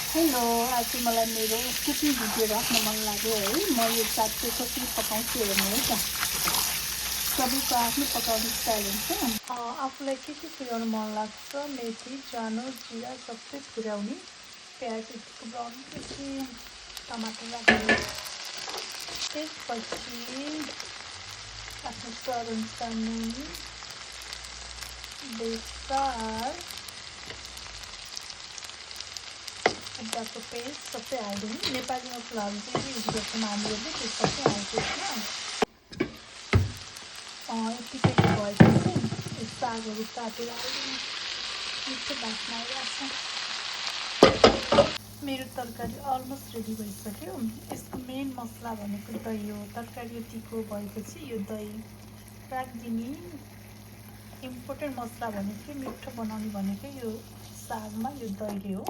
Hello, आज मलाई मेरो कुकिङ भिडियो राख्न मन लाग्यो है। म यो चाट चाहिँ कसरी पकाउँछु हेर्नु है त। सबैको आफ्नो पकाउने स्टाइल हुन्छ। आफूलाई के पुर्याउनु मन लाग्छ, मेथी, जानो, जिरा सबै पुर्याउने। प्याज यतिको बनाउनुपर्छ, टमाटर राख्ने। त्यसपछि आफ्नो स्वाद अनुसार नुन, बेसार, अदरकको पेस्ट सबै हालिदिनु। नेपालीमा फुलहाल्नु चाहिँ युज गर्छौँ हामीहरूले, त्यो सबै हालिदिनु। यतिकै भएपछि यो सागहरू काटेर हालिदिनु। मिठो बास्ना आइरहेको छ। मेरो तरकारी अलमोस्ट रेडी भइसक्यो। यसको मेन मसला भनेको दही हो। तरकारी यतिको भएपछि यो दही राखिदिने। इम्पोर्टेन्ट मसला भनेकै मिठो बनाउने भनेकै यो सागमा यो दहीले हो।